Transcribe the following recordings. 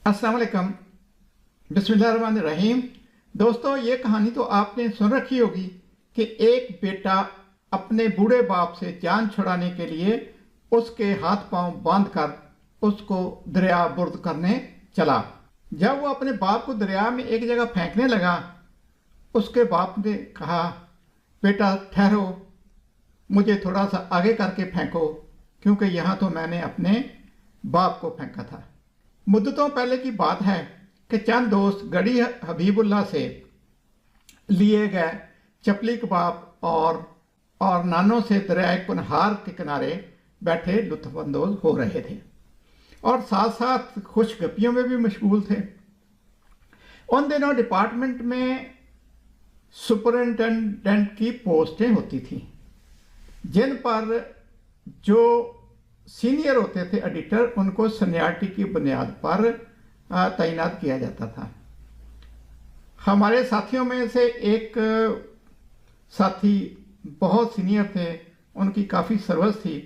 अस्सलाम वालेकुम। बिस्मिल्लाहिर्रहमानिर्रहीम। दोस्तों, ये कहानी तो आपने सुन रखी होगी कि एक बेटा अपने बूढ़े बाप से जान छुड़ाने के लिए उसके हाथ पांव बांधकर उसको दरिया बुर्द करने चला। जब वो अपने बाप को दरिया में एक जगह फेंकने लगा, उसके बाप ने कहा, बेटा ठहरो, मुझे थोड़ा सा आगे करके फेंको, क्योंकि यहाँ तो मैंने अपने बाप को फेंका था। मुद्दतों पहले की बात है कि चंद दोस्त गढ़ी हबीबुल्लाह से लिए गए चपली कबाब और नानों से दरियाए कुनहार के किनारे बैठे लुत्फानंदोज हो रहे थे और साथ साथ खुशगपियों में भी मशगूल थे। उन दिनों डिपार्टमेंट में सुपरिंटेंडेंट की पोस्टें होती थी, जिन पर जो सीनियर होते थे एडिटर, उनको सीनियरिटी की बुनियाद पर तैनात किया जाता था। हमारे साथियों में से एक साथी बहुत सीनियर थे, उनकी काफ़ी सर्विस थी।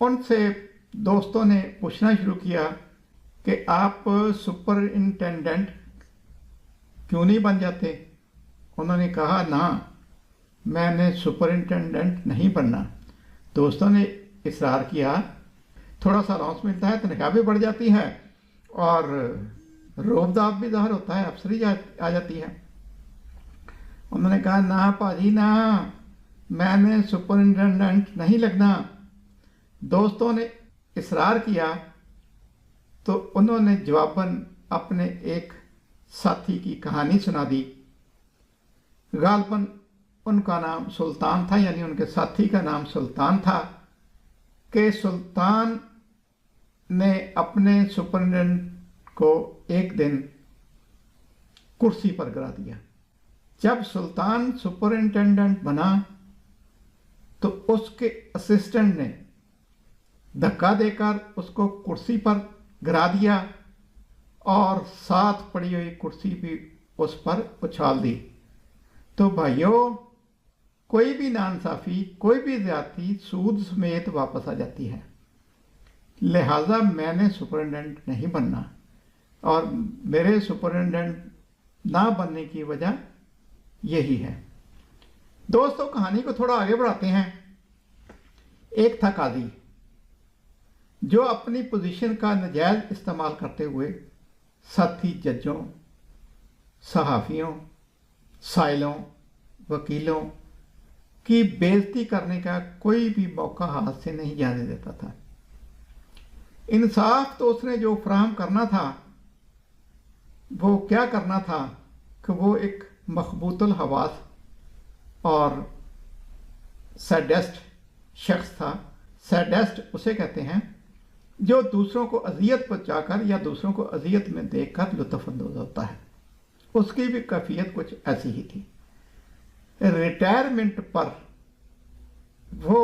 उनसे दोस्तों ने पूछना शुरू किया कि आप सुपरिंटेंडेंट क्यों नहीं बन जाते। उन्होंने कहा, ना, मैंने सुपरिंटेंडेंट नहीं बनना। दोस्तों ने इसरार किया। थोड़ा सा अलाउंस मिलता है, तनख्वाह भी बढ़ जाती है और रोबदाब भी ज़ाहिर होता है, अफसरी आ जाती है। उन्होंने कहा, ना पाजी ना, मैंने सुपरिंटेंडेंट नहीं लगना। दोस्तों ने इसरार किया तो उन्होंने जवाबन अपने एक साथी की कहानी सुना दी। गालबन उनका नाम सुल्तान था, यानी उनके साथी का नाम सुल्तान था, कि सुल्तान ने अपने सुपरिटेंडेंट को एक दिन कुर्सी पर गिरा दिया। जब सुल्तान सुपरिंटेंडेंट बना तो उसके असिस्टेंट ने धक्का देकर उसको कुर्सी पर गिरा दिया और साथ पड़ी हुई कुर्सी भी उस पर उछाल दी। तो भाइयों, कोई भी नाइंसाफ़ी, कोई भी ज़्यादती सूद समेत वापस आ जाती है। लिहाजा मैंने सुपरिटेंडेंट नहीं बनना, और मेरे सुपरिटेंडेंट ना बनने की वजह यही है। दोस्तों, कहानी को थोड़ा आगे बढ़ाते हैं। एक था काजी, जो अपनी पोजीशन का नाजायज़ इस्तेमाल करते हुए साथी जजों, सहाफ़ियों, साइलों, वकीलों की बेइज्जती करने का कोई भी मौका हाथ से नहीं जाने देता था। इंसाफ तो उसने जो फराहम करना था, वो क्या करना था कि वो एक मखबूतुल हवास और सैडिस्ट शख्स था। सैडिस्ट उसे कहते हैं जो दूसरों को अजियत पहुंचाकर या दूसरों को अजियत में देखकर लुत्फ़अंदोज़ होता है। उसकी भी कैफियत कुछ ऐसी ही थी। रिटायरमेंट पर वो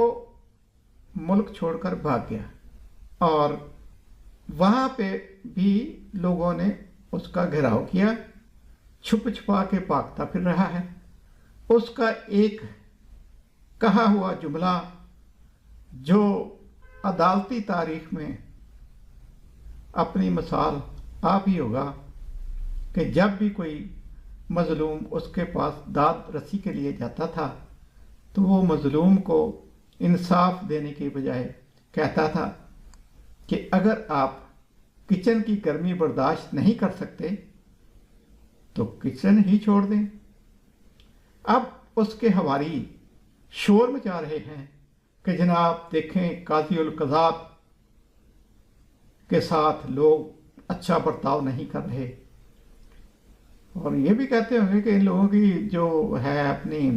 मुल्क छोड़कर भाग गया और वहाँ पे भी लोगों ने उसका घेराव किया। छुप छुपा के भागता फिर रहा है। उसका एक कहा हुआ जुमला जो अदालती तारीख में अपनी मिसाल आप ही होगा कि जब भी कोई मज़लूम उसके पास दाद रसी के लिए जाता था तो वो मज़लूम को इंसाफ देने के बजाय कहता था कि अगर आप किचन की गर्मी बर्दाश्त नहीं कर सकते तो किचन ही छोड़ दें। अब उसके हवारी शोर मचा रहे हैं कि जनाब देखें, काज़ी उल क़ज़ात के साथ लोग अच्छा बर्ताव नहीं कर रहे, और ये भी कहते होंगे कि इन लोगों की जो है अपनी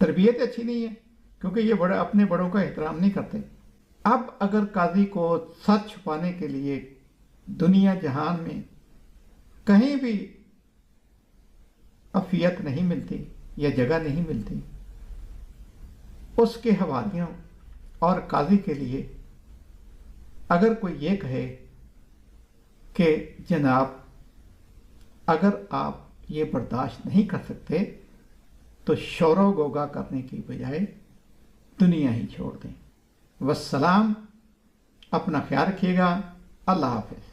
तरबियत अच्छी नहीं है, क्योंकि ये बड़े अपने बड़ों का एहतराम नहीं करते। अब अगर काजी को सच छुपाने के लिए दुनिया जहान में कहीं भी अफियत नहीं मिलती या जगह नहीं मिलती, उसके हवालियों और काजी के लिए अगर कोई ये कहे कि जनाब अगर आप ये बर्दाश्त नहीं कर सकते तो शोरो गोगा करने की बजाय दुनिया ही छोड़ दें। वस्सलाम, अपना ख्याल रखिएगा। अल्लाह हाफ़िज़।